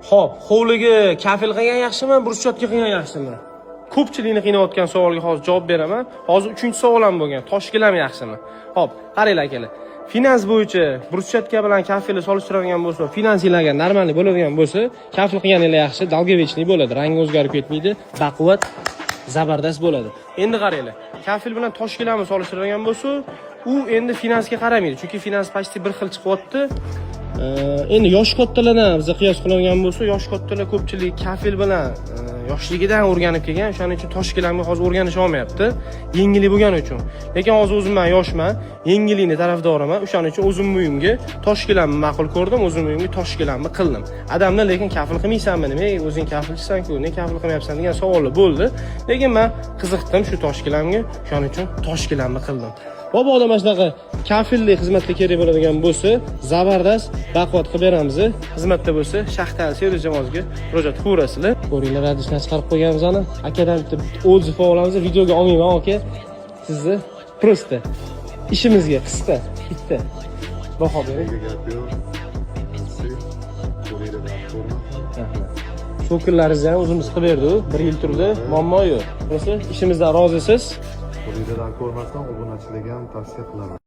Xo'p, hovliga kafil qilgan yaxshimi, bruschatka qilgan yaxshimi? Ko'pchilikni qiynayotgan savolga hozir javob beraman. Hozir 3-savolim bo'lgan. Tosh gilam yaxshimi? Xo'p, qaranglar akalar. Finans bo'yicha bruschatka bilan kafilni solishtiradigan bo'lsa, finansiyalarga normal bo'ladigan bo'lsa, kafil qilganingiz yaxshi, dalgovechniy bo'ladi, rangi o'zgarib ketmaydi, baquvvat, zabardast bo'ladi. Endi qaranglar. Kafil bilan tosh gilamni solishtiradigan bo'lsa, u endi finansga qaramaydi, chunki finans pasti bir xil chiqyapti. Endi yosh kattalardan biz qiyos qiladigan bo'lsa, yosh kattalar ko'pchilik kafil bilan yoshligidan o'rganib kelgan, o'shaning uchun tosh gilamga hozir o'rganisha olmayapti, yengillik bo'lgani uchun. Lekin hozir o'zim men yoshman, yengillikni tarafdoriman, o'shaning uchun o'zim uyimga tosh gilamni ma'qul ko'rdim, o'zim uyimga tosh gilamni qildim. Adamlar lekin kafil qilmaysanmi, nima, o'zing kafilchisan-ku, ne kafil qilmayapsan degan savollar bo'ldi. Lekin men qiziqdim shu tosh gilamga, o'shaning uchun tosh gilamni qildim. Boboda mana shunaqa kafillik xizmatga kerak bo'ladigan bo'lsa, zabardast baquvvat qilib beramiz. Xizmatda bo'lsa, shaxtar servis jamoasiga murojaat qilaverasizlar. Ko'ringlar, radishni chiqarib qo'yganmiz ana. Akadan bitta o'zif olamiz, videoga olmayman, aka. Sizni prosta ishimizga qisqa, bitta baho bering. Sho'kinlaringizni ham o'zimiz qilib berdik. 1 yil turdi, muammo yo'q. Bo'lsa, ishimizdan rozisiz. Videodan ko'rmasdan obunachilik ham tavsiya qilaman.